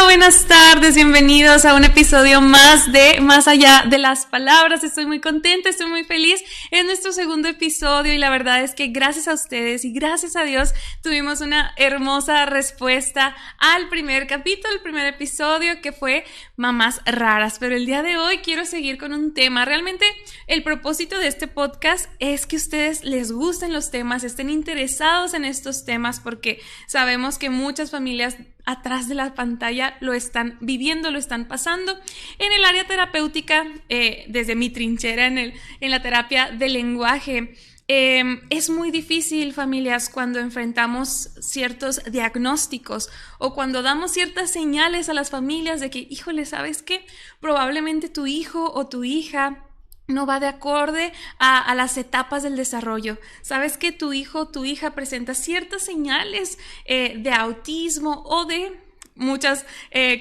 Buenas tardes, bienvenidos a un episodio más de Más Allá de las Palabras. Estoy muy contenta, estoy muy feliz. Es nuestro segundo episodio y la verdad es que gracias a ustedes y gracias a Dios tuvimos una hermosa respuesta al primer capítulo, el primer episodio, que fue Mamás Raras. Pero el día de hoy quiero seguir con un tema. Realmente el propósito de este podcast es que a ustedes les gusten los temas, estén interesados en estos temas, porque sabemos que muchas familias atrás de la pantalla lo están viviendo, lo están pasando. En el área terapéutica, desde mi trinchera en la terapia del lenguaje, es muy difícil, familias, cuando enfrentamos ciertos diagnósticos o cuando damos ciertas señales a las familias de que, híjole, ¿sabes qué? Probablemente tu hijo o tu hija no va de acorde a las etapas del desarrollo. Sabes que tu hijo o tu hija presenta ciertas señales de autismo o de muchas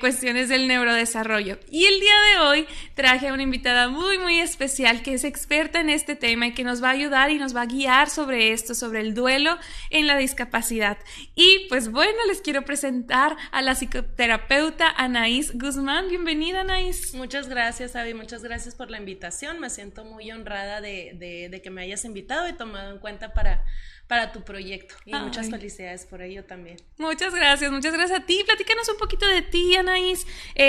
cuestiones del neurodesarrollo. Y el día de hoy traje a una invitada muy, muy especial que es experta en este tema y que nos va a ayudar y nos va a guiar sobre esto, sobre el duelo en la discapacidad. Y pues bueno, les quiero presentar a la psicoterapeuta Anaís Guzmán. Bienvenida, Anaís. Muchas gracias, Abby, muchas gracias por la invitación. Me siento muy honrada de que me hayas invitado y tomado en cuenta para tu proyecto. Y muchas felicidades por ello también. Muchas gracias a ti. Platícanos un poquito de ti, Anaís,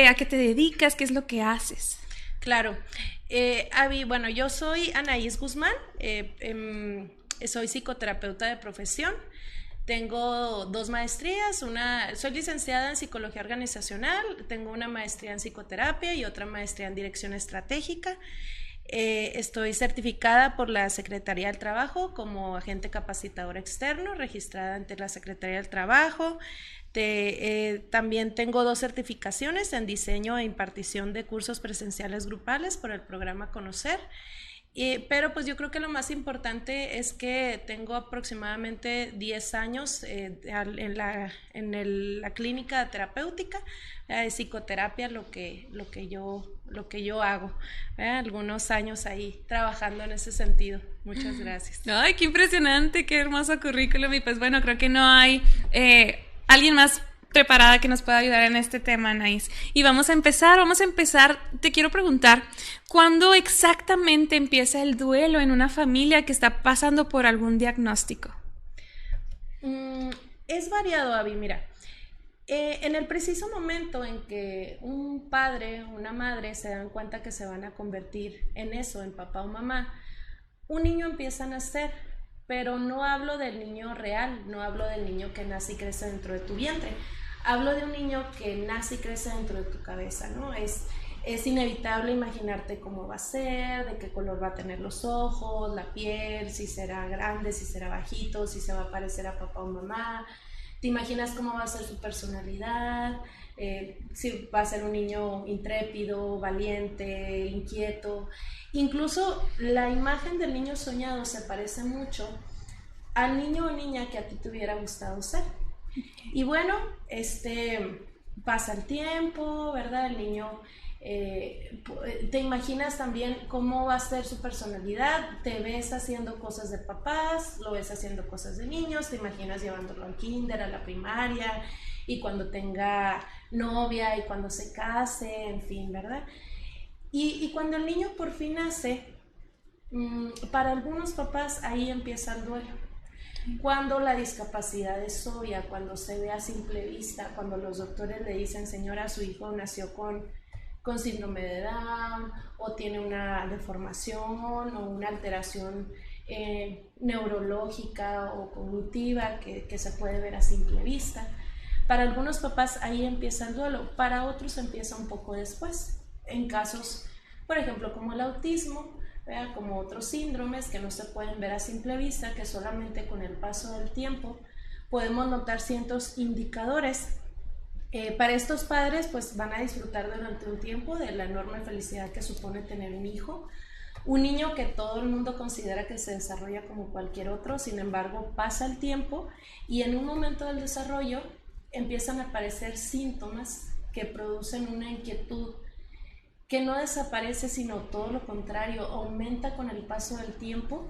a qué te dedicas, qué es lo que haces. Claro, Abby, bueno, yo soy Anaís Guzmán, soy psicoterapeuta de profesión. Tengo 2 maestrías, soy licenciada en psicología organizacional, tengo una maestría en psicoterapia y otra maestría en dirección estratégica. Estoy certificada por la Secretaría del Trabajo como agente capacitador externo, registrada ante la Secretaría del Trabajo. También tengo 2 certificaciones en diseño e impartición de cursos presenciales grupales por el programa Conocer. Pero pues yo creo que lo más importante es que tengo aproximadamente 10 años en la clínica terapéutica de psicoterapia, lo que yo hago, algunos años ahí trabajando en ese sentido. Muchas gracias. Ay, qué impresionante, qué hermoso currículum. Y pues bueno, creo que no hay alguien más preparada que nos pueda ayudar en este tema, Anaís. Y vamos a empezar, te quiero preguntar, ¿cuándo exactamente empieza el duelo en una familia que está pasando por algún diagnóstico? Es variado, Abby, mira. En el preciso momento en que un padre o una madre se dan cuenta que se van a convertir en eso, en papá o mamá, un niño empieza a nacer, pero no hablo del niño real, no hablo del niño que nace y crece dentro de tu vientre. Hablo de un niño que nace y crece dentro de tu cabeza, ¿no? Es inevitable imaginarte cómo va a ser, de qué color va a tener los ojos, la piel, si será grande, si será bajito, si se va a parecer a papá o mamá. Te imaginas cómo va a ser su personalidad, si va a ser un niño intrépido, valiente, inquieto. Incluso la imagen del niño soñado se parece mucho al niño o niña que a ti te hubiera gustado ser. Y bueno, pasa el tiempo, ¿verdad? El niño, te imaginas también cómo va a ser su personalidad, te ves haciendo cosas de papás, lo ves haciendo cosas de niños, te imaginas llevándolo al kinder, a la primaria, y cuando tenga novia, y cuando se case, en fin, ¿verdad? Y cuando el niño por fin nace, para algunos papás ahí empieza el duelo. Cuando la discapacidad es obvia, cuando se ve a simple vista, cuando los doctores le dicen, señora, su hijo nació con síndrome de Down, o tiene una deformación o una alteración neurológica o cognitiva que se puede ver a simple vista. Para algunos papás ahí empieza el duelo, para otros empieza un poco después. En casos, por ejemplo, como el autismo, como otros síndromes que no se pueden ver a simple vista, que solamente con el paso del tiempo podemos notar ciertos indicadores. Para estos padres pues van a disfrutar durante un tiempo de la enorme felicidad que supone tener un hijo, un niño que todo el mundo considera que se desarrolla como cualquier otro. Sin embargo, pasa el tiempo y en un momento del desarrollo empiezan a aparecer síntomas que producen una inquietud que no desaparece, sino todo lo contrario, aumenta con el paso del tiempo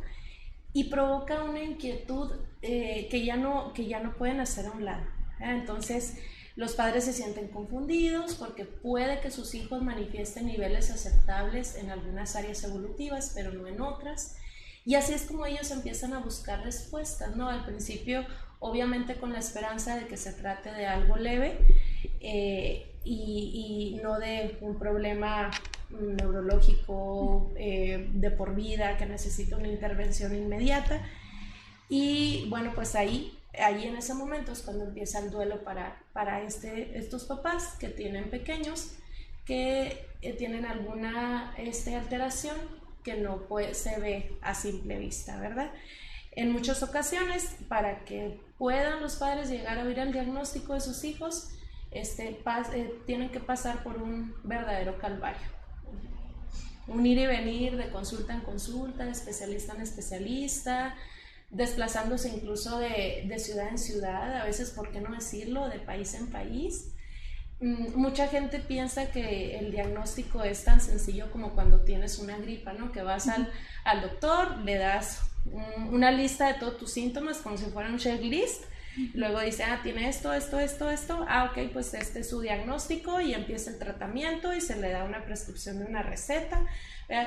y provoca una inquietud que ya no pueden hacer a un lado. Entonces, los padres se sienten confundidos porque puede que sus hijos manifiesten niveles aceptables en algunas áreas evolutivas, pero no en otras. Y así es como ellos empiezan a buscar respuestas, ¿no? Al principio, obviamente con la esperanza de que se trate de algo leve, y no de un problema neurológico de por vida que necesita una intervención inmediata. Y bueno, pues ahí en ese momento es cuando empieza el duelo para estos papás que tienen pequeños que tienen alguna alteración que no se ve a simple vista, ¿verdad? En muchas ocasiones, para que puedan los padres llegar a oír el diagnóstico de sus hijos, tienen que pasar por un verdadero calvario, un ir y venir de consulta en consulta, de especialista en especialista, desplazándose incluso de ciudad en ciudad, a veces, ¿por qué no decirlo?, de país en país. Mucha gente piensa que el diagnóstico es tan sencillo como cuando tienes una gripa, ¿no? Que vas al doctor, le das una lista de todos tus síntomas como si fuera un checklist. Luego dice, tiene esto, ok, pues este es su diagnóstico, y empieza el tratamiento y se le da una prescripción de una receta.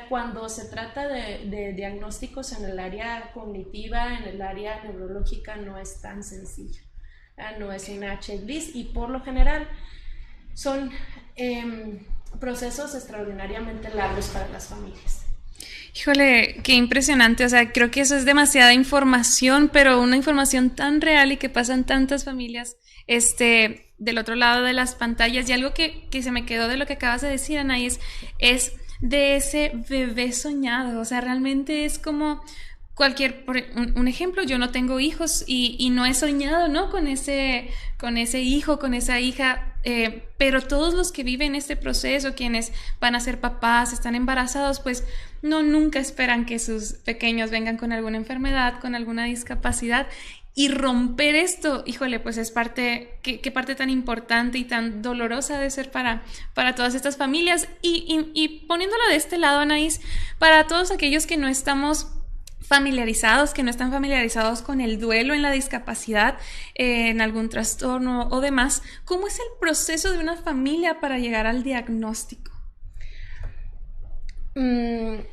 Cuando se trata de diagnósticos en el área cognitiva, en el área neurológica, no es tan sencillo, no es una checklist, y por lo general son procesos extraordinariamente largos para las familias. Híjole, qué impresionante, o sea, creo que eso es demasiada información, pero una información tan real y que pasa en tantas familias, del otro lado de las pantallas. Y algo que se me quedó de lo que acabas de decir, Anaís, es de ese bebé soñado. O sea, realmente es como un ejemplo. Yo no tengo hijos y no he soñado, ¿no?, con ese hijo, con esa hija, pero todos los que viven este proceso, quienes van a ser papás, están embarazados, pues nunca esperan que sus pequeños vengan con alguna enfermedad, con alguna discapacidad. Y romper esto, híjole, pues es qué parte tan importante y tan dolorosa de ser para todas estas familias. Y poniéndolo de este lado, Anaís, para todos aquellos que no estamos familiarizados, que no están familiarizados con el duelo en la discapacidad, en algún trastorno o demás, ¿cómo es el proceso de una familia para llegar al diagnóstico? En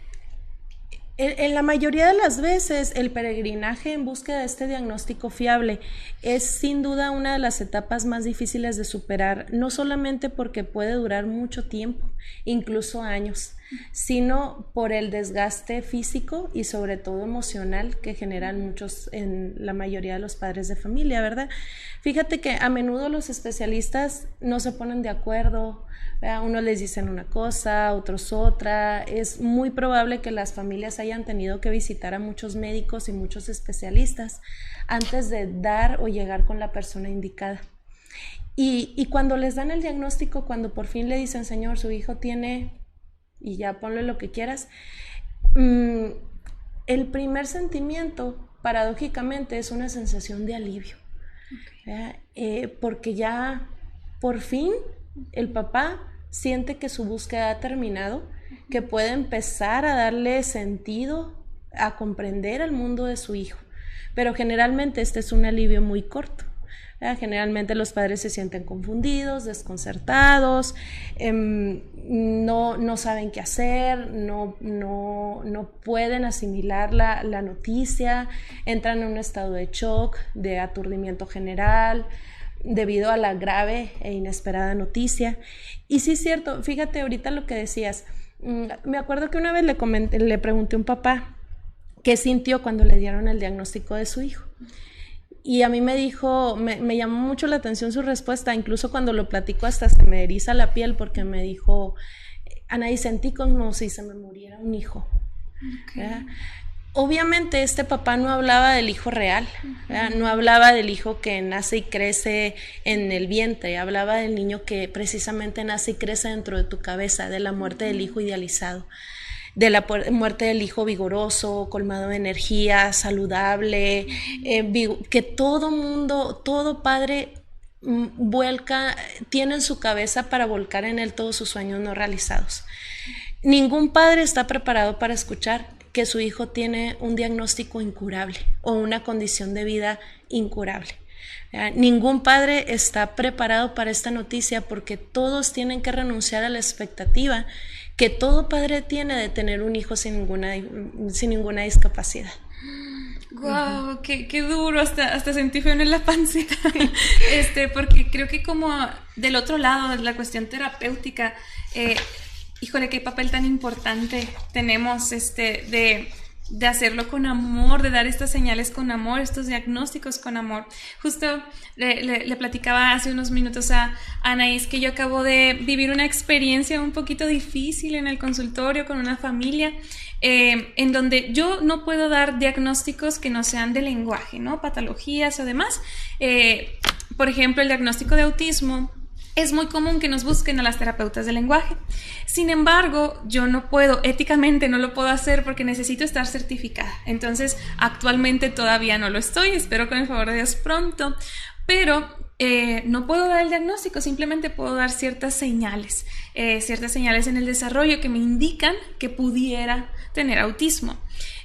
la mayoría de las veces, el peregrinaje en búsqueda de este diagnóstico fiable es sin duda una de las etapas más difíciles de superar, no solamente porque puede durar mucho tiempo, incluso años, sino por el desgaste físico y sobre todo emocional que generan en la mayoría de los padres de familia, ¿verdad? Fíjate que a menudo los especialistas no se ponen de acuerdo, ¿verdad? Unos les dicen una cosa, otros otra. Es muy probable que las familias hayan tenido que visitar a muchos médicos y muchos especialistas antes de dar o llegar con la persona indicada. Y cuando les dan el diagnóstico, cuando por fin le dicen, señor, su hijo tiene, y ya ponle lo que quieras, el primer sentimiento, paradójicamente, es una sensación de alivio. porque ya por fin el papá siente que su búsqueda ha terminado, que puede empezar a darle sentido, a comprender el mundo de su hijo. Pero generalmente este es un alivio muy corto. Generalmente los padres se sienten confundidos, desconcertados, no saben qué hacer, no pueden asimilar la noticia, entran en un estado de shock, de aturdimiento general, debido a la grave e inesperada noticia. Y sí es cierto, fíjate ahorita lo que decías, me acuerdo que una vez le pregunté a un papá qué sintió cuando le dieron el diagnóstico de su hijo. Y a mí me dijo, me llamó mucho la atención su respuesta, incluso cuando lo platico hasta se me eriza la piel, porque me dijo, Anaí, sentí como si se me muriera un hijo. Okay. Obviamente este papá no hablaba del hijo real, no hablaba del hijo que nace y crece en el vientre, hablaba del niño que precisamente nace y crece dentro de tu cabeza, de la muerte del hijo idealizado, de la muerte del hijo vigoroso, colmado de energía, saludable, que todo padre tiene en su cabeza para volcar en él todos sus sueños no realizados. Ningún padre está preparado para escuchar que su hijo tiene un diagnóstico incurable o una condición de vida incurable. Ningún padre está preparado para esta noticia, porque todos tienen que renunciar a la expectativa que todo padre tiene de tener un hijo sin ninguna discapacidad. Wow, qué duro, hasta sentí feo en la pancita. Porque creo que como del otro lado, de la cuestión terapéutica, híjole, qué papel tan importante tenemos de hacerlo con amor, de dar estas señales con amor, estos diagnósticos con amor. Justo le platicaba hace unos minutos a Anaís que yo acabo de vivir una experiencia un poquito difícil en el consultorio con una familia, en donde yo no puedo dar diagnósticos que no sean de lenguaje, ¿no? Patologías o demás. Por ejemplo, el diagnóstico de autismo. Es muy común que nos busquen a las terapeutas de lenguaje. Sin embargo, yo no puedo, éticamente no lo puedo hacer porque necesito estar certificada. Entonces, actualmente todavía no lo estoy, espero con el favor de Dios pronto, pero no puedo dar el diagnóstico, simplemente puedo dar ciertas señales en el desarrollo que me indican que pudiera tener autismo.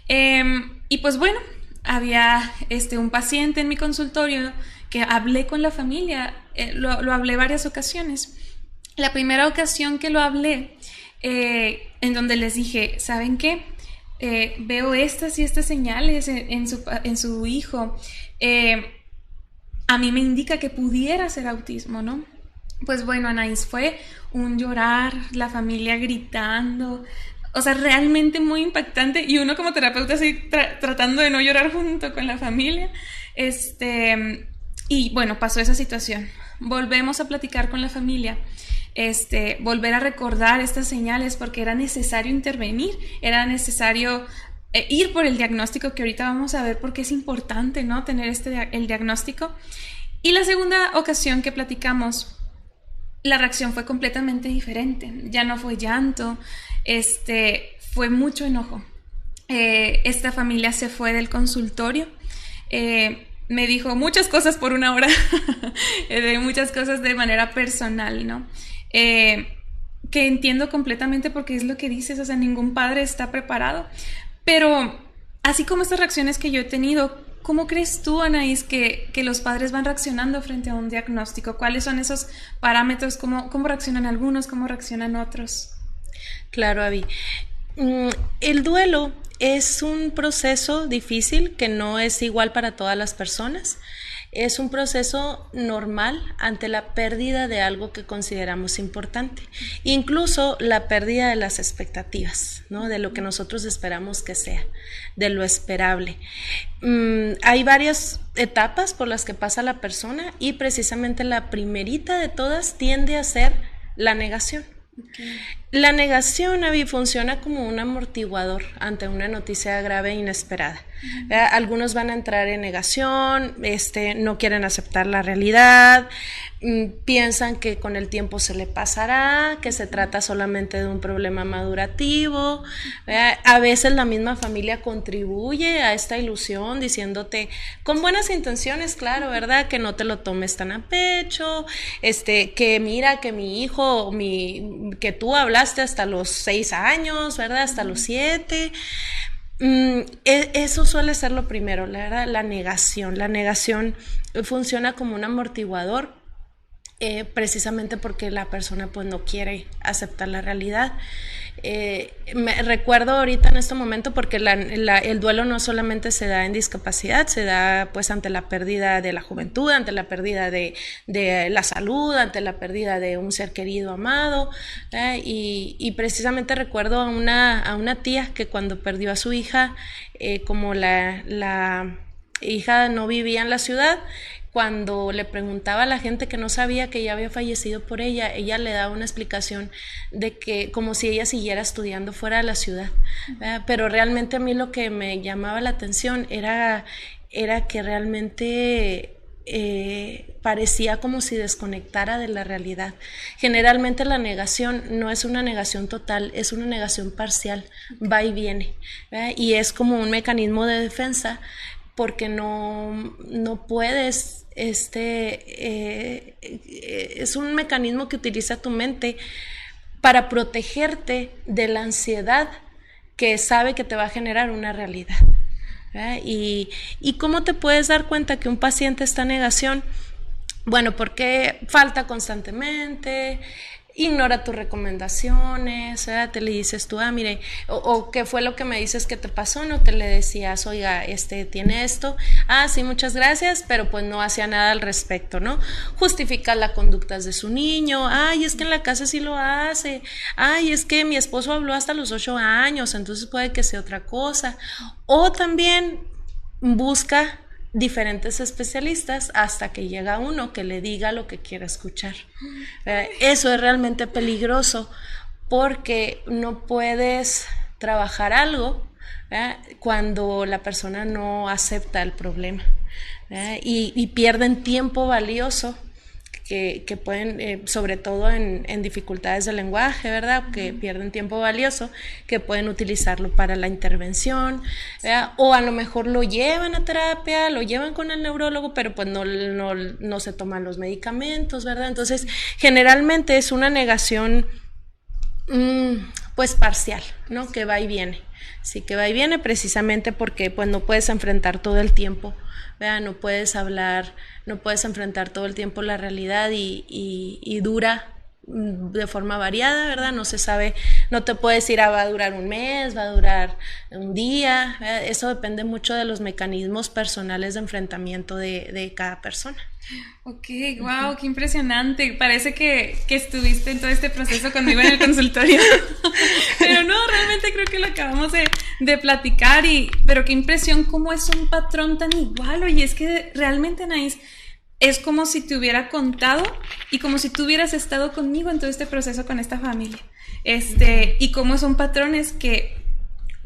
Y pues bueno, había un paciente en mi consultorio que hablé con la familia, lo hablé varias ocasiones. La primera ocasión que lo hablé, en donde les dije, ¿saben qué? Veo estas y estas señales en su hijo. A mí me indica que pudiera ser autismo, ¿no? Pues bueno, Anaís, fue un llorar, la familia gritando, o sea, realmente muy impactante, y uno como terapeuta así tratando de no llorar junto con la familia. Y bueno, pasó esa situación. Volvemos a platicar con la familia, volver a recordar estas señales, porque era necesario intervenir, era necesario ir por el diagnóstico, que ahorita vamos a ver por qué es importante, ¿no? Tener el diagnóstico. Y la segunda ocasión que platicamos, la reacción fue completamente diferente. Ya no fue llanto, fue mucho enojo. Esta familia se fue del consultorio. Me dijo muchas cosas por una hora, de muchas cosas de manera personal, ¿no? Que entiendo completamente, porque es lo que dices, o sea, ningún padre está preparado. Pero así como estas reacciones que yo he tenido, ¿cómo crees tú, Anaís, que los padres van reaccionando frente a un diagnóstico? ¿Cuáles son esos parámetros? ¿Cómo reaccionan algunos? ¿Cómo reaccionan otros? Claro, Abby. El duelo es un proceso difícil que no es igual para todas las personas. Es un proceso normal ante la pérdida de algo que consideramos importante, incluso la pérdida de las expectativas, ¿no? De lo que nosotros esperamos que sea, de lo esperable. Hay varias etapas por las que pasa la persona, y precisamente la primerita de todas tiende a ser la negación. Okay. La negación, Abby, funciona como un amortiguador ante una noticia grave e inesperada. Algunos van a entrar en negación, no quieren aceptar la realidad, piensan que con el tiempo se le pasará, que se trata solamente de un problema madurativo. A veces la misma familia contribuye a esta ilusión diciéndote, con buenas intenciones, claro, ¿verdad? Que no te lo tomes tan a pecho, que mira que mi hijo, que tú hablaste hasta los 6 años, ¿verdad? Hasta los 7. Eso suele ser lo primero, la verdad, la negación. La negación funciona como un amortiguador, precisamente porque la persona pues no quiere aceptar la realidad. Me recuerdo ahorita en este momento porque el duelo no solamente se da en discapacidad, se da pues ante la pérdida de la juventud, ante la pérdida de la salud, ante la pérdida de un ser querido amado, y precisamente recuerdo a una tía que cuando perdió a su hija, como la hija no vivía en la ciudad, cuando le preguntaba a la gente que no sabía que ella había fallecido por ella le daba una explicación de que como si ella siguiera estudiando fuera de la ciudad. Pero realmente a mí lo que me llamaba la atención era que realmente parecía como si desconectara de la realidad. Generalmente la negación no es una negación total, es una negación parcial, va y viene, y es como un mecanismo de defensa porque no puedes, es un mecanismo que utiliza tu mente para protegerte de la ansiedad que sabe que te va a generar una realidad. Y ¿cómo te puedes dar cuenta que un paciente está en negación? Bueno, porque falta constantemente, ignora tus recomendaciones, te le dices tú, mire, o qué fue lo que me dices que te pasó, no te le decías, oiga, tiene esto, sí, muchas gracias, pero pues no hacía nada al respecto, ¿no? Justifica las conductas de su niño, es que en la casa sí lo hace, es que mi esposo habló hasta los 8 años, entonces puede que sea otra cosa, o también busca diferentes especialistas hasta que llega uno que le diga lo que quiere escuchar. Eso es realmente peligroso porque no puedes trabajar algo cuando la persona no acepta el problema, y pierden tiempo valioso que pueden, sobre todo en dificultades de lenguaje, ¿verdad? Que pierden tiempo valioso, que pueden utilizarlo para la intervención, ¿verdad? O a lo mejor lo llevan a terapia, lo llevan con el neurólogo, pero pues no se toman los medicamentos, ¿verdad? Entonces, generalmente es una negación pues parcial, ¿no? Que va y viene. Sí, que va y viene precisamente porque pues no puedes enfrentar todo el tiempo, ¿verdad? No puedes hablar, no puedes enfrentar todo el tiempo la realidad y dura de forma variada, ¿verdad? No se sabe, no te puedes decir, va a durar un mes, va a durar un día, ¿verdad? Eso depende mucho de los mecanismos personales de enfrentamiento de cada persona. Ok, wow, qué impresionante. Parece que estuviste en todo este proceso conmigo en el consultorio. Pero no, realmente creo que lo acabamos de platicar, pero qué impresión cómo es un patrón tan igual. Oye, es que realmente, Anaís, es como si te hubiera contado y como si tú hubieras estado conmigo en todo este proceso con esta familia. Y cómo son patrones que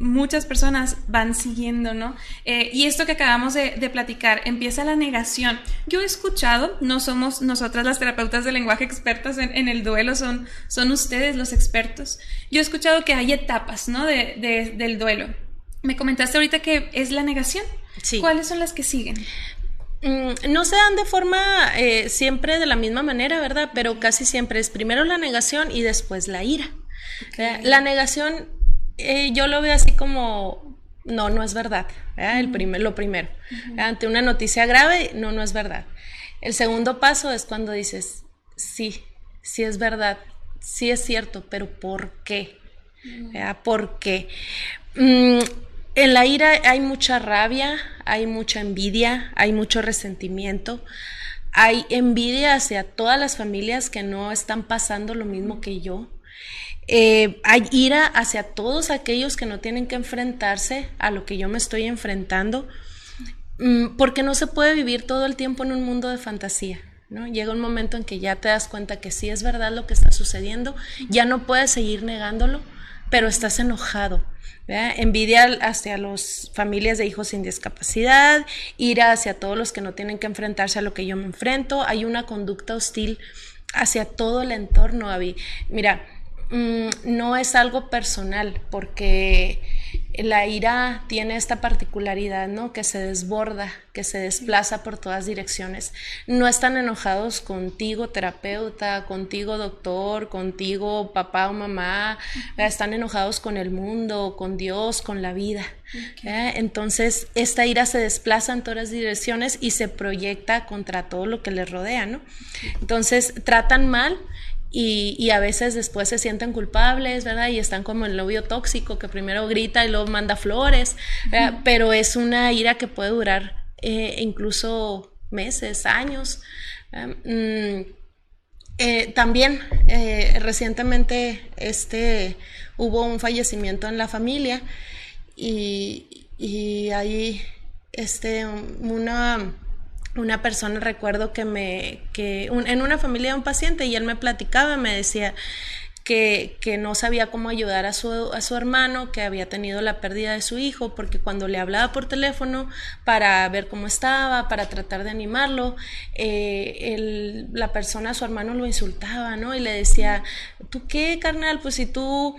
muchas personas van siguiendo, ¿no? Y esto que acabamos de platicar, empieza la negación. Yo he escuchado, no somos nosotras las terapeutas de lenguaje expertas en el duelo, son ustedes los expertos. Yo he escuchado que hay etapas, ¿no? del duelo. Me comentaste ahorita que es la negación. Sí. ¿Cuáles son las que siguen? No se dan de forma siempre de la misma manera, ¿verdad? Pero casi siempre es primero la negación y después la ira. Okay. La negación yo lo veo así como, no es verdad, lo primero. Ante una noticia grave, no es verdad. El segundo paso es cuando dices, sí es verdad, sí es cierto, pero ¿por qué? ¿Por qué? En la ira hay mucha rabia, hay mucha envidia, hay mucho resentimiento, hay envidia hacia todas las familias que no están pasando lo mismo que yo. Hay ira hacia todos aquellos que no tienen que enfrentarse a lo que yo me estoy enfrentando, porque no se puede vivir todo el tiempo en un mundo de fantasía. ¿no? Llega un momento en que ya te das cuenta que sí es verdad lo que está sucediendo, ya no puedes seguir negándolo, pero estás enojado, ¿verdad? Envidia hacia las familias de hijos sin discapacidad, ira hacia todos los que no tienen que enfrentarse a lo que yo me enfrento, hay una conducta hostil hacia todo el entorno, Abby. Mira, no es algo personal, porque la ira tiene esta particularidad, ¿no? Que se desborda, que se desplaza por todas direcciones. No están enojados contigo, terapeuta, contigo, doctor, contigo, papá o mamá. Están enojados con el mundo, con Dios, con la vida. Entonces, esta ira se desplaza en todas direcciones y se proyecta contra todo lo que les rodea, ¿no? Entonces, tratan mal. Y a veces después se sienten culpables, ¿verdad? Y están como el novio tóxico que primero grita y luego manda flores, ¿verdad? Pero es una ira que puede durar incluso meses, años. También recientemente hubo un fallecimiento en la familia y ahí una persona, recuerdo en una familia de un paciente, y él me platicaba, me decía que no sabía cómo ayudar a su hermano, que había tenido la pérdida de su hijo, porque cuando le hablaba por teléfono para ver cómo estaba, para tratar de animarlo, la persona, su hermano, lo insultaba, ¿no? Y le decía, ¿tú qué, carnal? Pues si tú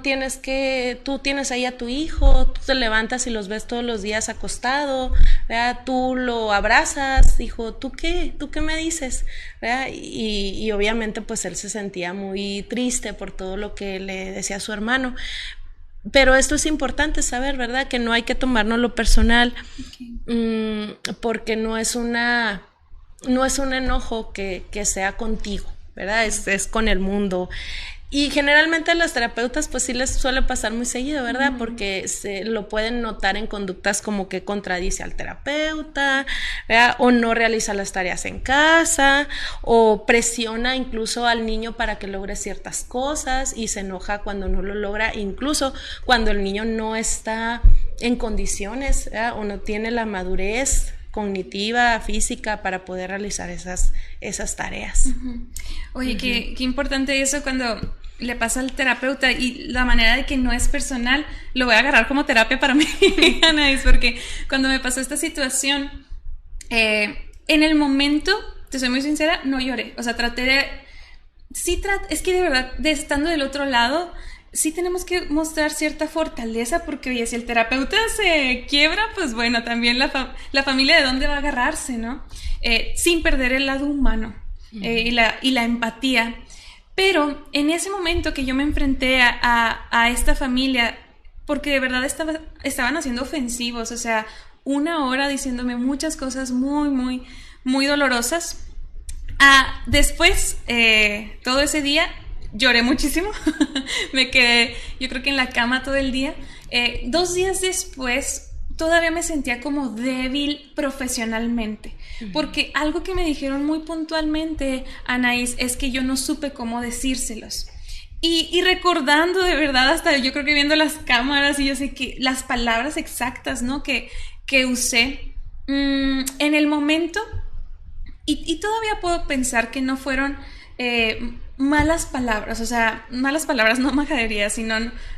tienes ahí a tu hijo, tú te levantas y los ves todos los días acostado, ¿verdad? Tú lo abrazas, hijo, ¿tú qué me dices? ¿Verdad? Y obviamente pues él se sentía muy triste por todo lo que le decía a su hermano. Pero esto es importante saber, ¿verdad? Que no hay que tomárnoslo personal, porque no es un enojo que sea contigo, ¿verdad? Es con el mundo. Y generalmente a los terapeutas pues sí les suele pasar muy seguido, ¿verdad? Porque se lo pueden notar en conductas como que contradice al terapeuta, ¿verdad? O no realiza las tareas en casa, o presiona incluso al niño para que logre ciertas cosas y se enoja cuando no lo logra, incluso cuando el niño no está en condiciones, ¿verdad? O no tiene la madurez cognitiva, física para poder realizar esas tareas. Oye, qué importante eso cuando le pasa al terapeuta, y la manera de que no es personal, lo voy a agarrar como terapia para mí, Anaís, porque cuando me pasó esta situación, en el momento, te soy muy sincera, no lloré, o sea, es que de verdad, estando del otro lado, sí tenemos que mostrar cierta fortaleza, porque oye, si el terapeuta se quiebra, pues bueno, también la familia de dónde va a agarrarse, ¿no? Sin perder el lado humano y la empatía. Pero en ese momento que yo me enfrenté a esta familia, porque de verdad estaban haciendo ofensivos, o sea, 1 hora diciéndome muchas cosas muy, muy, muy dolorosas. Después, todo ese día, lloré muchísimo. Me quedé, yo creo que en la cama todo el día. 2 días después, todavía me sentía como débil profesionalmente, porque algo que me dijeron muy puntualmente, Anaís, es que yo no supe cómo decírselos. Y recordando de verdad, hasta yo creo que viendo las cámaras, y yo sé que las palabras exactas, ¿no? que usé en el momento, y todavía puedo pensar que no fueron malas palabras, o sea, malas palabras, no majadería, sino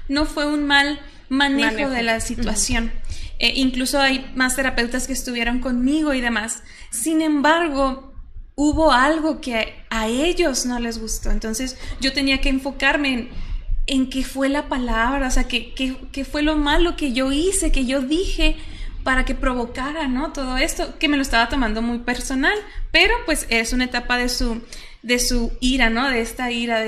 no fue un mal manejo de la situación. Incluso hay más terapeutas que estuvieron conmigo y demás. Sin embargo, hubo algo que a ellos no les gustó. Entonces yo tenía que enfocarme en qué fue la palabra, o sea, qué fue lo malo que yo hice, que yo dije para que provocara, ¿no? Todo esto, que me lo estaba tomando muy personal, pero pues es una etapa de su ira, ¿no? De esta ira,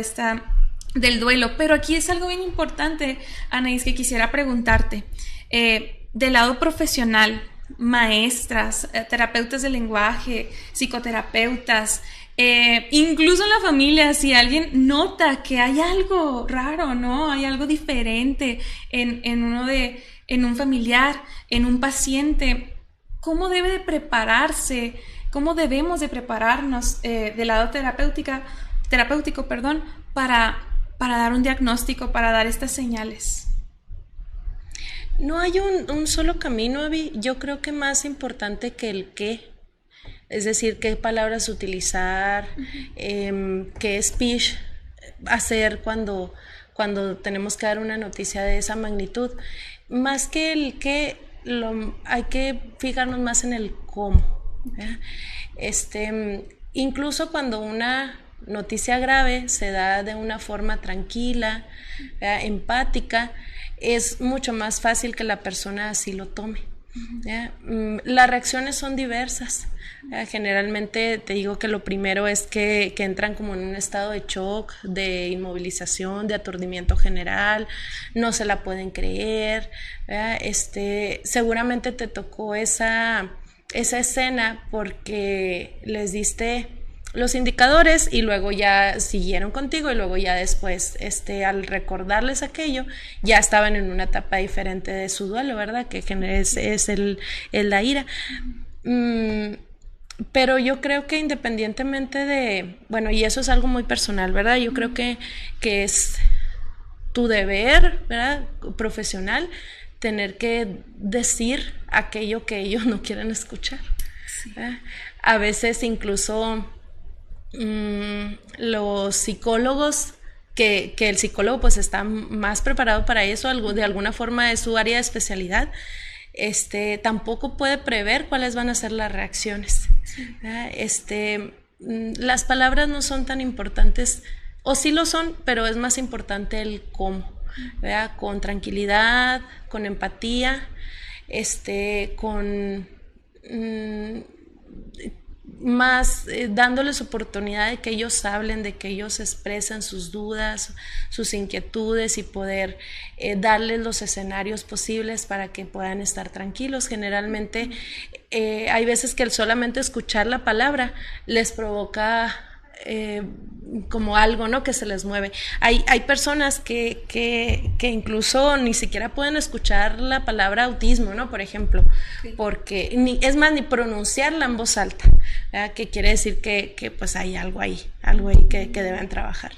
del duelo. Pero aquí es algo bien importante, Anaís, que quisiera preguntarte. Del lado profesional, maestras, terapeutas de lenguaje, psicoterapeutas, incluso en la familia, si alguien nota que hay algo raro, ¿no? Hay algo diferente en un familiar, en un paciente, ¿cómo debe de prepararse? ¿Cómo debemos de prepararnos del lado terapéutico, para dar un diagnóstico, para dar estas señales? No hay un solo camino, Abby. Yo creo que más importante que el qué es decir, qué palabras utilizar, qué speech hacer cuando tenemos que dar una noticia de esa magnitud. Más que el qué, hay que fijarnos más en el cómo. Incluso cuando una noticia grave se da de una forma tranquila, empática, es mucho más fácil que la persona así lo tome. Las reacciones son diversas. Generalmente te digo que lo primero es que entran como en un estado de shock, de inmovilización, de aturdimiento general, no se la pueden creer. Seguramente te tocó esa escena porque les diste los indicadores y luego ya siguieron contigo y luego ya después al recordarles aquello ya estaban en una etapa diferente de su duelo, ¿verdad? Que es la ira. Pero yo creo que independientemente de, bueno, y eso es algo muy personal, ¿verdad? Yo creo que es tu deber, ¿verdad? Profesional, tener que decir aquello que ellos no quieren escuchar. Sí. A veces incluso los psicólogos, que el psicólogo pues está más preparado para eso, de alguna forma es su área de especialidad, tampoco puede prever cuáles van a ser las reacciones. Sí. Las palabras no son tan importantes, o sí lo son, pero es más importante el cómo, ¿verdad? Con tranquilidad, con empatía, con más dándoles oportunidad de que ellos hablen, de que ellos expresen sus dudas, sus inquietudes y poder darles los escenarios posibles para que puedan estar tranquilos. Generalmente hay veces que el solamente escuchar la palabra les provoca como algo, ¿no? Que se les mueve. Hay personas que incluso ni siquiera pueden escuchar la palabra autismo, ¿no? Por ejemplo, sí. Porque ni pronunciarla en voz alta, ¿verdad? Que quiere decir que pues hay algo ahí que deben trabajar.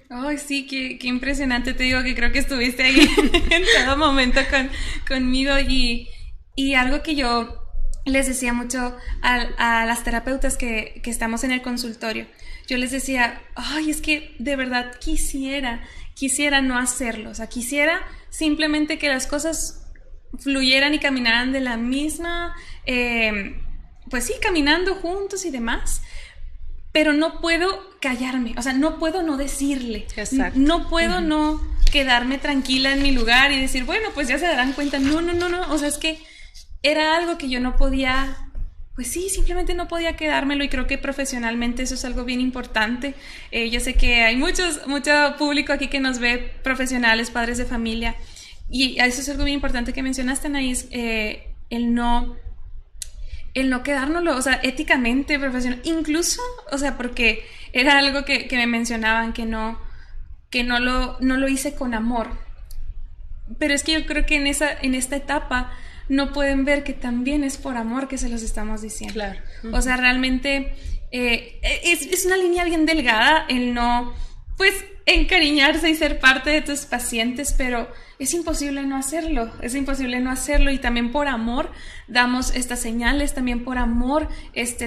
Ay, sí, qué impresionante. Te digo que creo que estuviste ahí en todo momento conmigo y algo que yo les decía mucho a las terapeutas que estamos en el consultorio. Yo les decía, ay, es que de verdad quisiera no hacerlo. O sea, quisiera simplemente que las cosas fluyeran y caminaran de la misma, pues sí, caminando juntos y demás. Pero no puedo callarme, o sea, no puedo no decirle. Exacto. No puedo no quedarme tranquila en mi lugar y decir, bueno, pues ya se darán cuenta. No. O sea, es que era algo que yo no podía, pues sí, simplemente no podía quedármelo, y creo que profesionalmente eso es algo bien importante. Yo sé que hay mucho público aquí que nos ve, profesionales, padres de familia, y eso es algo bien importante que mencionaste, Anaís, el no quedárnoslo, o sea, éticamente, profesional, incluso, o sea, porque era algo que me mencionaban, que no lo hice con amor, pero es que yo creo que en esta etapa no pueden ver que también es por amor que se los estamos diciendo. Claro. O sea, realmente es una línea bien delgada el no, pues, encariñarse y ser parte de tus pacientes, pero es imposible no hacerlo, y también por amor damos estas señales, también por amor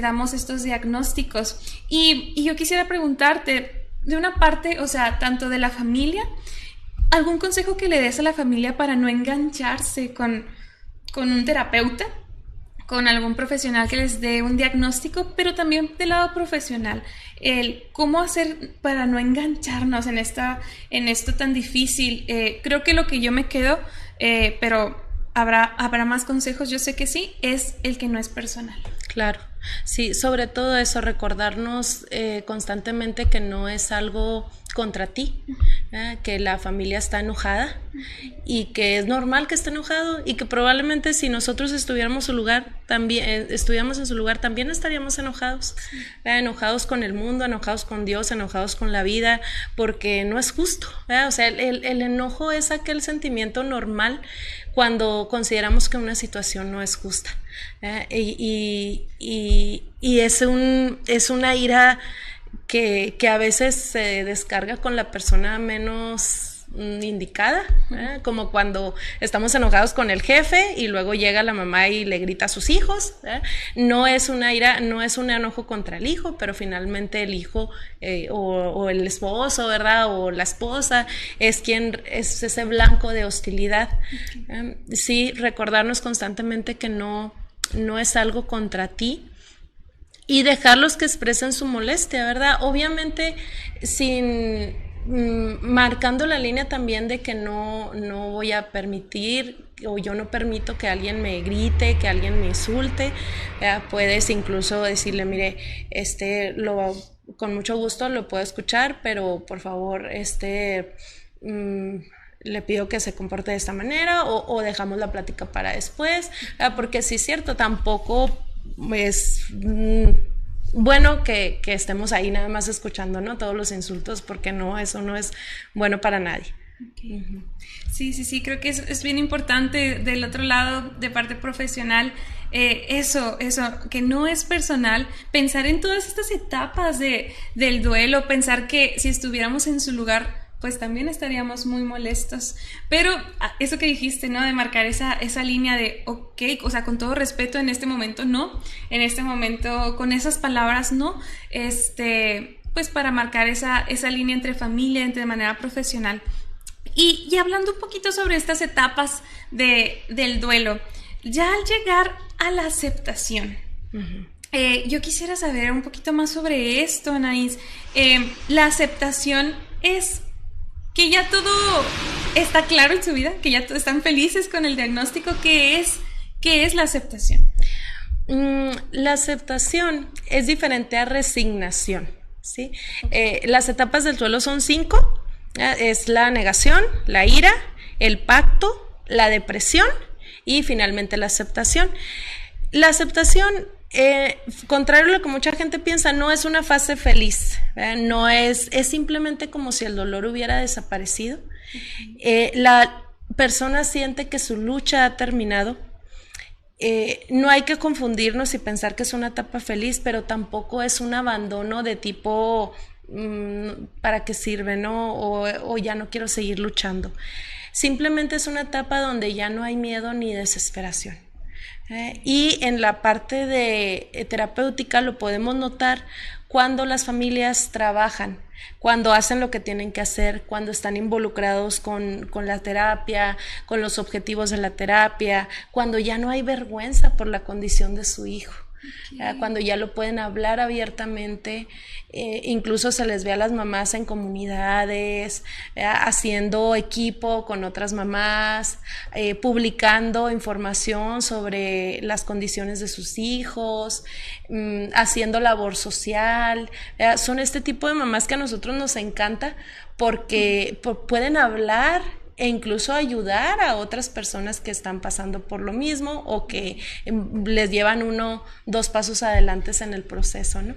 damos estos diagnósticos. Y yo quisiera preguntarte, de una parte, o sea, tanto de la familia, ¿algún consejo que le des a la familia para no engancharse con un terapeuta, con algún profesional que les dé un diagnóstico, pero también del lado profesional, el cómo hacer para no engancharnos en esto tan difícil? Creo que lo que yo me quedo, pero habrá más consejos, yo sé que sí, es el que no es personal. Claro, sí, sobre todo eso, recordarnos constantemente que no es algo contra ti, que la familia está enojada y que es normal que esté enojado, y que probablemente si nosotros estuviéramos en su lugar también estaríamos enojados, enojados con el mundo, enojados con Dios, enojados con la vida, porque no es justo, o sea, el enojo es aquel sentimiento normal cuando consideramos que una situación no es justa, y es una ira que a veces se descarga con la persona menos indicada, como cuando estamos enojados con el jefe y luego llega la mamá y le grita a sus hijos. No es una ira, no es un enojo contra el hijo, pero finalmente el hijo o el esposo, ¿verdad? O la esposa es quien es ese blanco de hostilidad. Sí, recordarnos constantemente que no es algo contra ti, y dejarlos que expresen su molestia, ¿verdad? Obviamente sin marcando la línea también de que no voy a permitir, o yo no permito que alguien me grite, que alguien me insulte. Puedes incluso decirle, mire, con mucho gusto lo puedo escuchar, pero por favor, le pido que se comporte de esta manera, o dejamos la plática para después, porque sí es cierto, tampoco es bueno que estemos ahí nada más escuchando, ¿no? Todos los insultos, porque eso no es bueno para nadie. Okay. Sí, creo que es bien importante del otro lado, de parte profesional, eso, que no es personal, pensar en todas estas etapas del duelo, pensar que si estuviéramos en su lugar, pues también estaríamos muy molestos. Pero eso que dijiste, ¿no? De marcar esa línea de, ok, o sea, con todo respeto, en este momento no, en este momento con esas palabras no, pues para marcar esa línea entre familia, entre de manera profesional. Y hablando un poquito sobre estas etapas del duelo, ya al llegar a la aceptación, yo quisiera saber un poquito más sobre esto, Anaís. La aceptación es que ya todo está claro en su vida, que ya todos están felices con el diagnóstico. ¿Qué es la aceptación? La aceptación es diferente a resignación, ¿sí? Las etapas del duelo son 5. Es la negación, la ira, el pacto, la depresión y finalmente la aceptación. La aceptación, contrario a lo que mucha gente piensa, no es una fase feliz, ¿verdad? No es simplemente como si el dolor hubiera desaparecido. La persona siente que su lucha ha terminado. No hay que confundirnos y pensar que es una etapa feliz, pero tampoco es un abandono de tipo ¿para qué sirve, no? O ya no quiero seguir luchando. Simplemente es una etapa donde ya no hay miedo ni desesperación. Y en la parte de terapéutica lo podemos notar cuando las familias trabajan, cuando hacen lo que tienen que hacer, cuando están involucrados con la terapia, con los objetivos de la terapia, cuando ya no hay vergüenza por la condición de su hijo. Okay. Cuando ya lo pueden hablar abiertamente, incluso se les ve a las mamás en comunidades, haciendo equipo con otras mamás, publicando información sobre las condiciones de sus hijos, haciendo labor social. Son este tipo de mamás que a nosotros nos encanta porque pueden hablar e incluso ayudar a otras personas que están pasando por lo mismo o que les llevan 2 pasos adelante en el proceso, ¿no?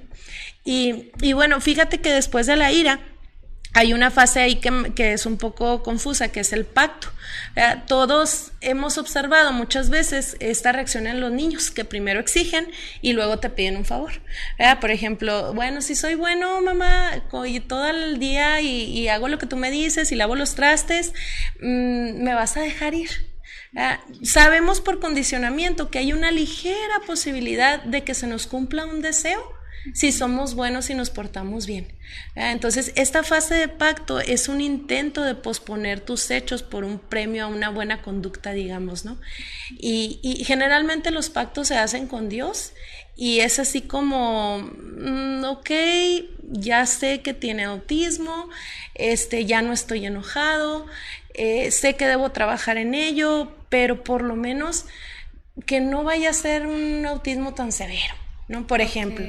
Y bueno, fíjate que después de la ira hay una fase ahí que es un poco confusa, que es el pacto. Todos hemos observado muchas veces esta reacción en los niños, que primero exigen y luego te piden un favor. Por ejemplo, bueno, si soy bueno, mamá, todo el día y hago lo que tú me dices y lavo los trastes, me vas a dejar ir. Sabemos por condicionamiento que hay una ligera posibilidad de que se nos cumpla un deseo si somos buenos y nos portamos bien. Entonces, esta fase de pacto es un intento de posponer tus hechos por un premio a una buena conducta, digamos, ¿no? Y generalmente los pactos se hacen con Dios y es así como, ok, ya sé que tiene autismo, ya no estoy enojado, sé que debo trabajar en ello, pero por lo menos que no vaya a ser un autismo tan severo, ¿no? Por ejemplo.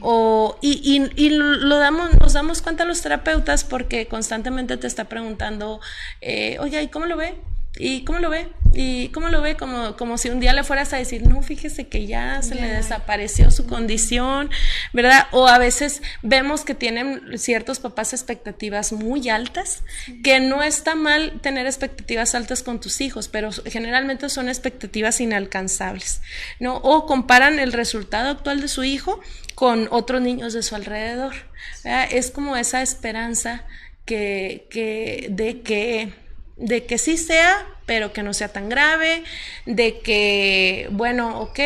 Okay. Nos damos cuenta los terapeutas porque constantemente te está preguntando, oye, ¿y cómo lo ve? ¿Y cómo lo ve? ¿Y cómo lo ve? Como si un día le fueras a decir, no, fíjese que ya se le desapareció su condición, ¿verdad? O a veces vemos que tienen ciertos papás expectativas muy altas, que no está mal tener expectativas altas con tus hijos, pero generalmente son expectativas inalcanzables, ¿no? O comparan el resultado actual de su hijo con otros niños de su alrededor, ¿verdad? Es como esa esperanza de que sí sea, pero que no sea tan grave, de que, bueno, ok,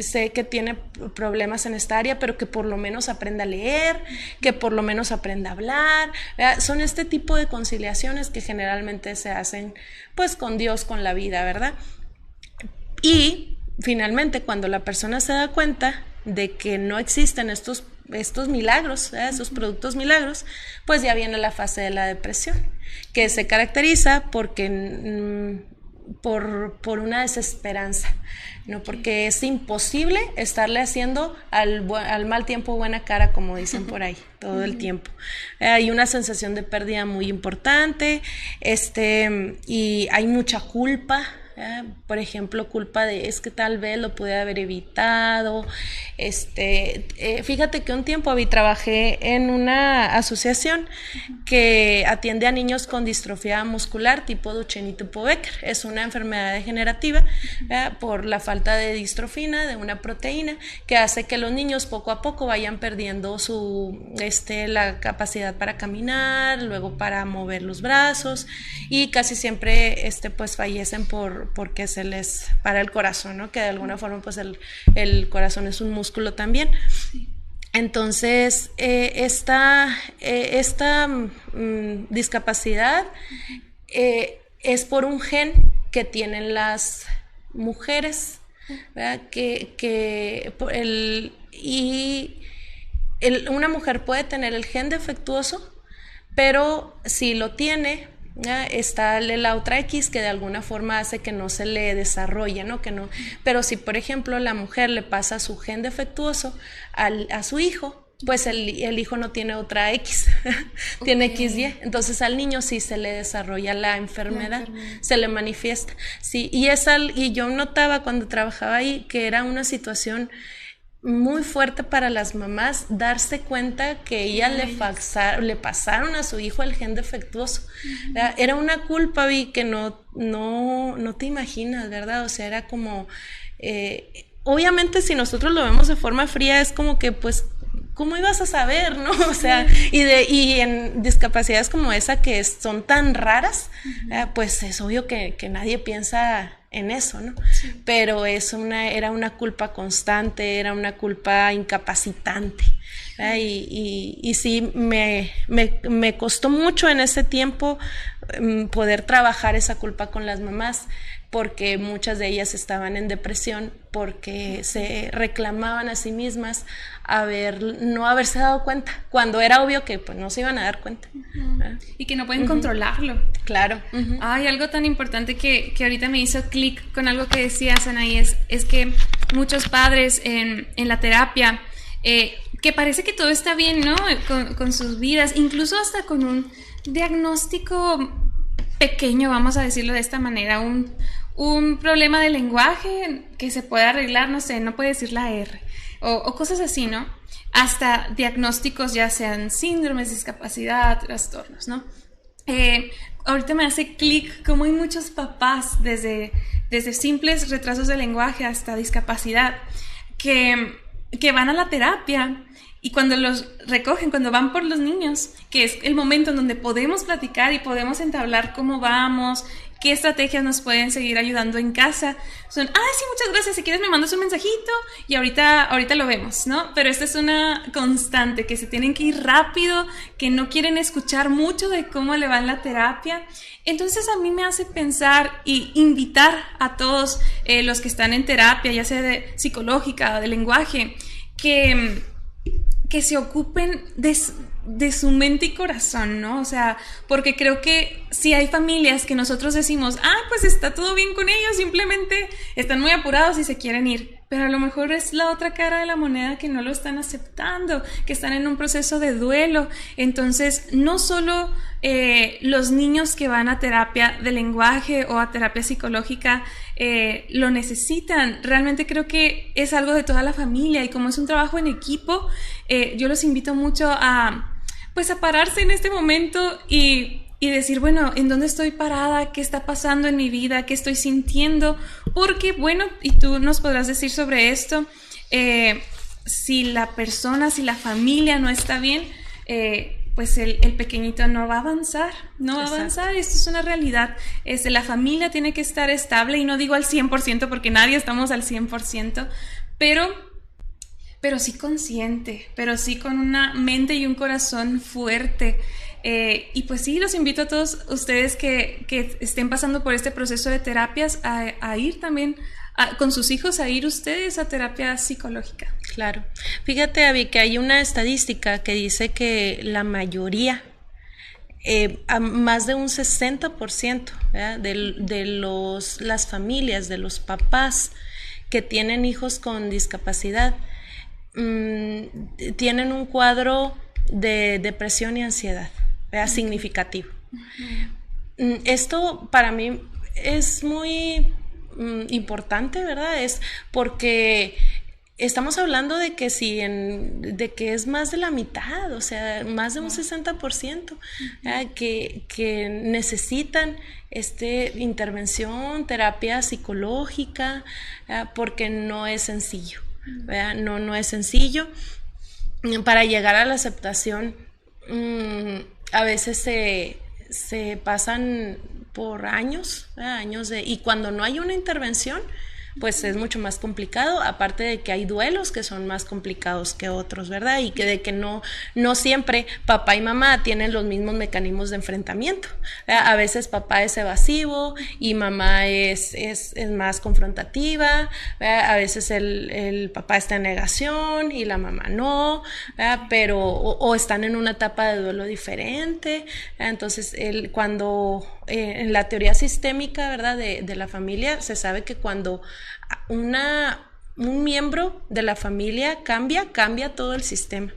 sé que tiene problemas en esta área, pero que por lo menos aprenda a leer, que por lo menos aprenda a hablar, ¿verdad? Son este tipo de conciliaciones que generalmente se hacen pues con Dios, con la vida, ¿verdad? Y finalmente cuando la persona se da cuenta de que no existen estos milagros, esos productos milagros, pues ya viene la fase de la depresión, que se caracteriza porque por una desesperanza, ¿no? Porque es imposible estarle haciendo al mal tiempo buena cara, como dicen por ahí, todo el tiempo. Hay una sensación de pérdida muy importante, y hay mucha culpa. Por ejemplo, culpa de es que tal vez lo pude haber evitado. Fíjate que un tiempo trabajé en una asociación que atiende a niños con distrofia muscular tipo Duchenne y tipo Becker. Es una enfermedad degenerativa por la falta de distrofina, de una proteína que hace que los niños poco a poco vayan perdiendo la capacidad para caminar, luego para mover los brazos, y casi siempre pues fallecen porque se les para el corazón, ¿no? Que de alguna forma pues el corazón es un músculo también. Entonces esta discapacidad es por un gen que tienen las mujeres, ¿verdad? Una mujer puede tener el gen defectuoso, pero si lo tiene, está la otra X que de alguna forma hace que no se le desarrolle, ¿no? Pero si por ejemplo la mujer le pasa su gen defectuoso a su hijo, pues el hijo no tiene otra X, tiene XY, entonces al niño sí se le desarrolla la enfermedad, se le manifiesta. Sí, y yo notaba cuando trabajaba ahí que era una situación muy fuerte para las mamás darse cuenta que ella le pasaron a su hijo el gen defectuoso. Era una culpa, que no te imaginas, ¿verdad? O sea, era como obviamente si nosotros lo vemos de forma fría es como que pues ¿cómo ibas a saber, no? O sea, y en discapacidades como esa que son tan raras, pues es obvio que nadie piensa en eso, ¿no? Sí. Pero era una culpa constante, era una culpa incapacitante. Y sí, me costó mucho en ese tiempo poder trabajar esa culpa con las mamás, porque muchas de ellas estaban en depresión porque se reclamaban a sí mismas no haberse dado cuenta, cuando era obvio que pues no se iban a dar cuenta. Y que no pueden controlarlo. Claro. Hay algo tan importante que ahorita me hizo clic con algo que decías, Anaí, es que muchos padres en la terapia, que parece que todo está bien, ¿no? Con sus vidas, incluso hasta con un diagnóstico pequeño, vamos a decirlo de esta manera, un problema de lenguaje que se puede arreglar, no sé, no puede decir la R, o cosas así, ¿no? Hasta diagnósticos, ya sean síndromes, discapacidad, trastornos, ¿no? Ahorita me hace clic cómo hay muchos papás, desde simples retrasos de lenguaje hasta discapacidad, que van a la terapia. Y cuando los recogen, cuando van por los niños, que es el momento en donde podemos platicar y podemos entablar cómo vamos, qué estrategias nos pueden seguir ayudando en casa, sí, muchas gracias, si quieres me mandas un mensajito y ahorita lo vemos, ¿no? Pero esta es una constante, que se tienen que ir rápido, que no quieren escuchar mucho de cómo le va en la terapia. Entonces a mí me hace pensar y invitar a todos los que están en terapia, ya sea de psicológica o de lenguaje, que se ocupen de su mente y corazón, ¿no? O sea, porque creo que si hay familias que nosotros decimos, pues está todo bien con ellos, simplemente están muy apurados y se quieren ir, pero a lo mejor es la otra cara de la moneda, que no lo están aceptando, que están en un proceso de duelo. Entonces, no solo los niños que van a terapia de lenguaje o a terapia psicológica lo necesitan. Realmente creo que es algo de toda la familia, y como es un trabajo en equipo, yo los invito mucho a pararse en este momento y decir, bueno, ¿en dónde estoy parada? ¿Qué está pasando en mi vida? ¿Qué estoy sintiendo? Porque, bueno, y tú nos podrás decir sobre esto, si la familia no está bien, pues el pequeñito no va a avanzar, esto es una realidad. La familia tiene que estar estable, y no digo al 100% porque nadie estamos al 100%, pero sí consciente, pero sí con una mente y un corazón fuerte. Y pues sí, los invito a todos ustedes que estén pasando por este proceso de terapias a ir también con sus hijos, a ir ustedes a terapia psicológica. Claro. Fíjate, Abby, que hay una estadística que dice que la mayoría, a más de un 60%, ¿verdad?, de las familias, de los papás que tienen hijos con discapacidad, tienen un cuadro de depresión y ansiedad, ¿verdad?, significativo. Esto para mí es muy importante, ¿verdad? Es porque estamos hablando de que de que es más de la mitad, o sea, más de un 60%, que necesitan intervención, terapia psicológica, porque no es sencillo, ¿verdad? No es sencillo. Para llegar a la aceptación, a veces se pasan por años, y cuando no hay una intervención, pues es mucho más complicado, aparte de que hay duelos que son más complicados que otros, ¿verdad? Y que de que no siempre papá y mamá tienen los mismos mecanismos de enfrentamiento, ¿verdad? A veces papá es evasivo y mamá es más confrontativa, ¿verdad? A veces el papá está en negación y la mamá no, ¿verdad? Pero o están en una etapa de duelo diferente, ¿verdad? Entonces cuando en la teoría sistémica, ¿verdad?, de la familia, se sabe que cuando un miembro de la familia cambia todo el sistema.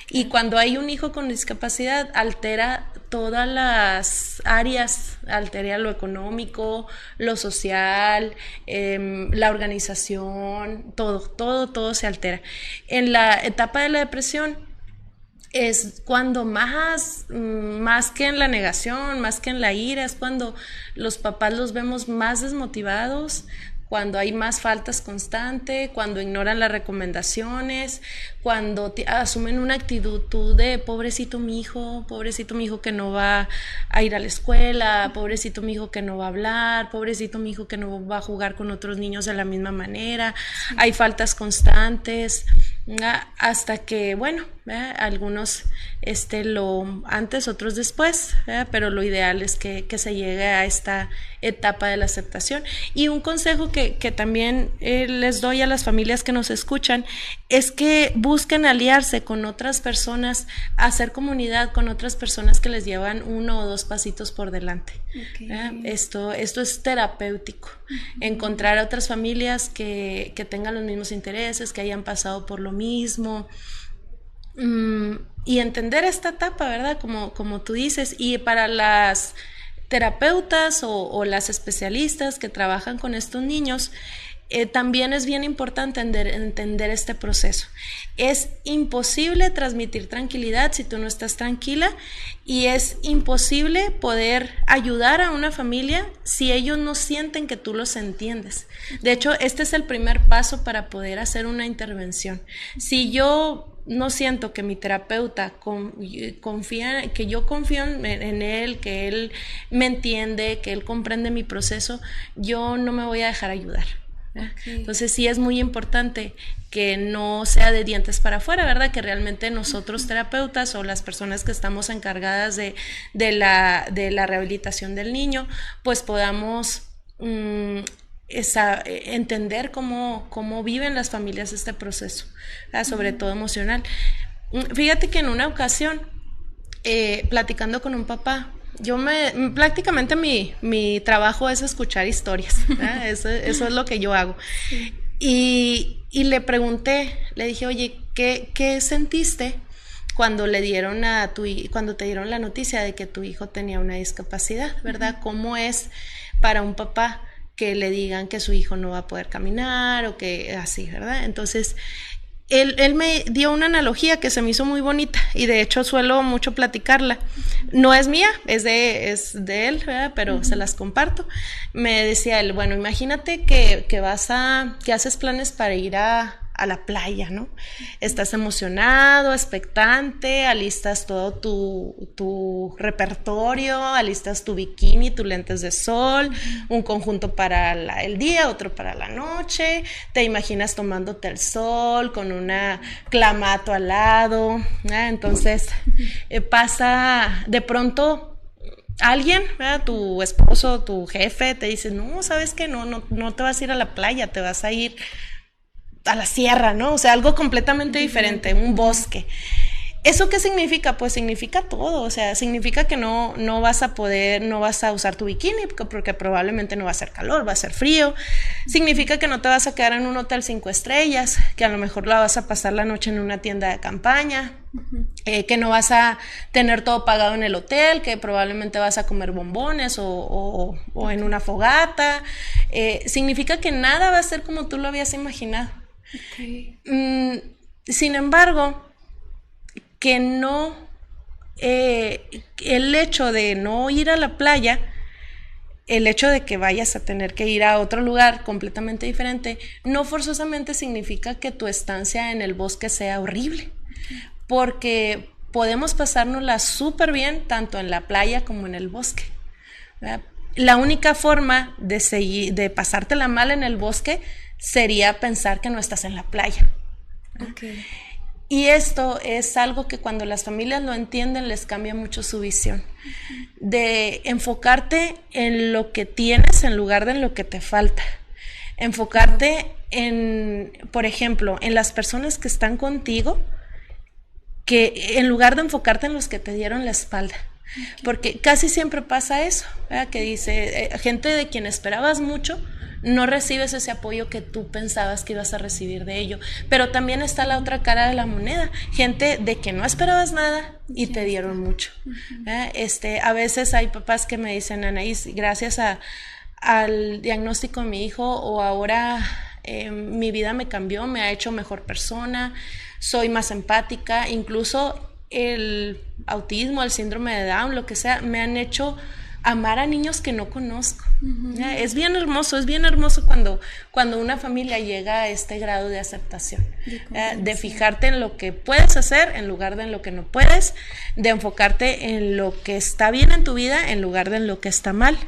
Y cuando hay un hijo con discapacidad, altera todas las áreas, altera lo económico, lo social, la organización, todo se altera. En la etapa de la depresión es cuando más que en la negación, más que en la ira, es cuando los papás los vemos más desmotivados, cuando hay más faltas constantes, cuando ignoran las recomendaciones, cuando asumen una actitud de pobrecito mi hijo que no va a ir a la escuela, pobrecito mi hijo que no va a hablar, pobrecito mi hijo que no va a jugar con otros niños de la misma manera. Sí. Hay faltas constantes, hasta que, bueno, algunos lo antes, otros después, pero lo ideal es que se llegue a esta etapa de la aceptación. Y un consejo que también les doy a las familias que nos escuchan es que busquen aliarse con otras personas, hacer comunidad con otras personas que les llevan 1 o 2 pasitos por delante. Okay. Esto es terapéutico. Encontrar a otras familias que tengan los mismos intereses, que hayan pasado por lo mismo, y entender esta etapa, ¿verdad? Como tú dices. Y para las terapeutas o las especialistas que trabajan con estos niños, también es bien importante entender este proceso. Es imposible transmitir tranquilidad si tú no estás tranquila, y es imposible poder ayudar a una familia si ellos no sienten que tú los entiendes. De hecho, este es el primer paso para poder hacer una intervención. Si yo no siento que mi terapeuta confía, que yo confío en él, que él me entiende, que él comprende mi proceso, yo no me voy a dejar ayudar. Okay. Entonces sí es muy importante que no sea de dientes para afuera, ¿verdad? Que realmente nosotros terapeutas o las personas que estamos encargadas de la rehabilitación del niño, pues podamos entender cómo viven las familias este proceso, sobre todo emocional. Fíjate que en una ocasión, platicando con un papá, prácticamente mi trabajo es escuchar historias, eso es lo que yo hago. Sí. Y le pregunté, le dije, oye, ¿qué sentiste cuando te dieron la noticia de que tu hijo tenía una discapacidad, ¿verdad? ¿Cómo es para un papá que le digan que su hijo no va a poder caminar o que así, ¿verdad? Entonces él me dio una analogía que se me hizo muy bonita, y de hecho suelo mucho platicarla. No es mía, es de él, ¿verdad? Pero se las comparto. Me decía él, bueno, imagínate que haces planes para ir a a la playa, ¿no? Estás emocionado, expectante, alistas todo tu repertorio, alistas tu bikini, tus lentes de sol, un conjunto para el día, otro para la noche, te imaginas tomándote el sol con una clamato al lado, ¿eh? Entonces pasa de pronto alguien, ¿verdad? Tu esposo, tu jefe te dice, no, ¿sabes qué? No te vas a ir a la playa, te vas a ir a la sierra, ¿no? O sea, algo completamente diferente, un bosque. ¿Eso qué significa? Pues significa todo, o sea, significa que no vas a usar tu bikini porque probablemente no va a ser calor, va a ser frío. Significa que no te vas a quedar en un hotel 5 estrellas, que a lo mejor la vas a pasar la noche en una tienda de campaña, que no vas a tener todo pagado en el hotel, que probablemente vas a comer bombones o en una fogata. Significa que nada va a ser como tú lo habías imaginado. Okay. Sin embargo, que no, el hecho de no ir a la playa, el hecho de que vayas a tener que ir a otro lugar completamente diferente, no forzosamente significa que tu estancia en el bosque sea horrible, porque podemos pasárnosla súper bien tanto en la playa como en el bosque, ¿verdad? La única forma de pasártela mal en el bosque sería pensar que no estás en la playa. Okay. Y esto es algo que cuando las familias lo entienden les cambia mucho su visión, de enfocarte en lo que tienes en lugar de en lo que te falta, enfocarte en, por ejemplo, en las personas que están contigo, que en lugar de enfocarte en los que te dieron la espalda, porque casi siempre pasa eso, ¿verdad? Que dice, gente de quien esperabas mucho, no recibes ese apoyo que tú pensabas que ibas a recibir de ello, pero también está la otra cara de la moneda, gente de que no esperabas nada y te dieron mucho. A veces hay papás que me dicen, Anaís, gracias al diagnóstico de mi hijo o ahora mi vida me cambió, me ha hecho mejor persona, soy más empática, incluso el autismo, el síndrome de Down, lo que sea, me han hecho amar a niños que no conozco. Es bien hermoso cuando una familia llega a este grado de aceptación, de fijarte en lo que puedes hacer en lugar de en lo que no puedes, de enfocarte en lo que está bien en tu vida en lugar de en lo que está mal,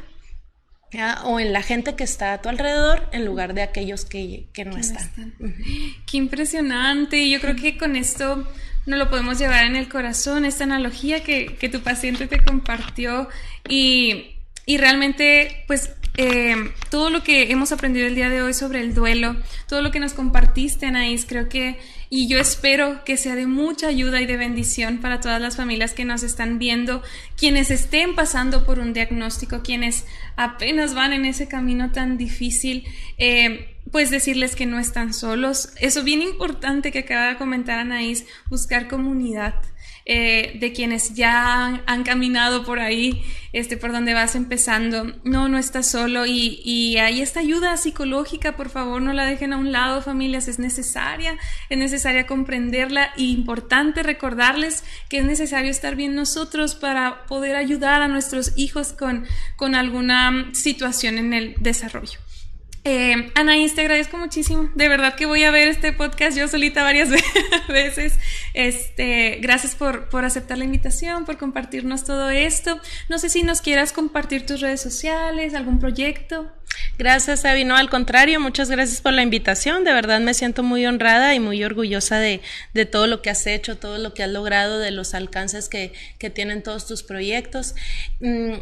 o en la gente que está a tu alrededor en lugar de aquellos que no están. Qué impresionante. Yo creo que con esto nos lo podemos llevar en el corazón, esta analogía que tu paciente te compartió y realmente pues todo lo que hemos aprendido el día de hoy sobre el duelo, todo lo que nos compartiste, Anaís, creo que y yo espero que sea de mucha ayuda y de bendición para todas las familias que nos están viendo, quienes estén pasando por un diagnóstico, quienes apenas van en ese camino tan difícil, pues decirles que no están solos. Eso bien importante que acaba de comentar Anaís, buscar comunidad. De quienes ya han caminado por ahí, por donde vas empezando, no estás solo y hay esta ayuda psicológica, por favor no la dejen a un lado, familias, es necesaria comprenderla y importante recordarles que es necesario estar bien nosotros para poder ayudar a nuestros hijos con alguna situación en el desarrollo. Anaís, te agradezco muchísimo, de verdad que voy a ver este podcast yo solita varias veces. Gracias por aceptar la invitación, por compartirnos todo esto. No sé si nos quieras compartir tus redes sociales, algún proyecto. Gracias, Abby. No, al contrario, muchas gracias por la invitación. De verdad me siento muy honrada y muy orgullosa de todo lo que has hecho, todo lo que has logrado, de los alcances que tienen todos tus proyectos.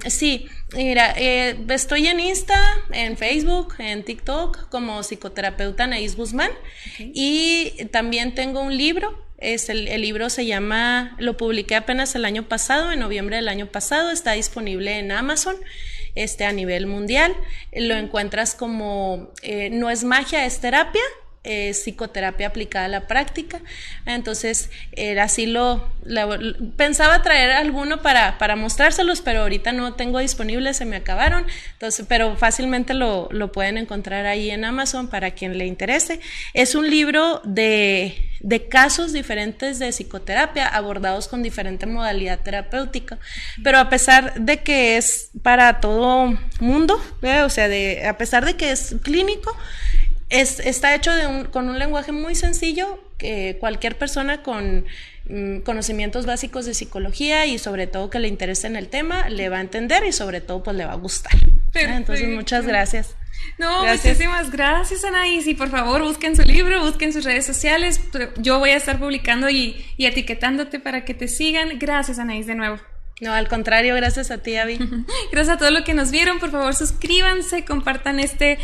Sí, mira, estoy en Insta, en Facebook, en TikTok como psicoterapeuta Anaís Guzmán. Okay. Y también tengo un libro. El libro se llama, lo publiqué apenas el año pasado, en noviembre del año pasado, está disponible en Amazon. A nivel mundial, lo encuentras como no es magia, es terapia, psicoterapia aplicada a la práctica. Entonces así pensaba traer alguno para mostrárselos, pero ahorita no tengo disponible, se me acabaron. Entonces, pero fácilmente lo pueden encontrar ahí en Amazon para quien le interese. Es un libro de casos diferentes de psicoterapia abordados con diferente modalidad terapéutica, pero a pesar de que es para todo mundo, o sea, a pesar de que es clínico, está hecho con un lenguaje muy sencillo que cualquier persona con conocimientos básicos de psicología y sobre todo que le interese en el tema le va a entender y sobre todo pues le va a gustar. Entonces muchas gracias. No, muchísimas gracias, Anaís, y por favor busquen su libro, busquen sus redes sociales, yo voy a estar publicando y etiquetándote para que te sigan. Gracias, Anaís, de nuevo. No, al contrario, gracias a ti, Abby. Gracias a todos los que nos vieron, por favor suscríbanse, compartan este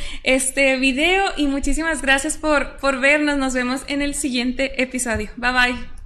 video y muchísimas gracias por vernos, nos vemos en el siguiente episodio. Bye bye.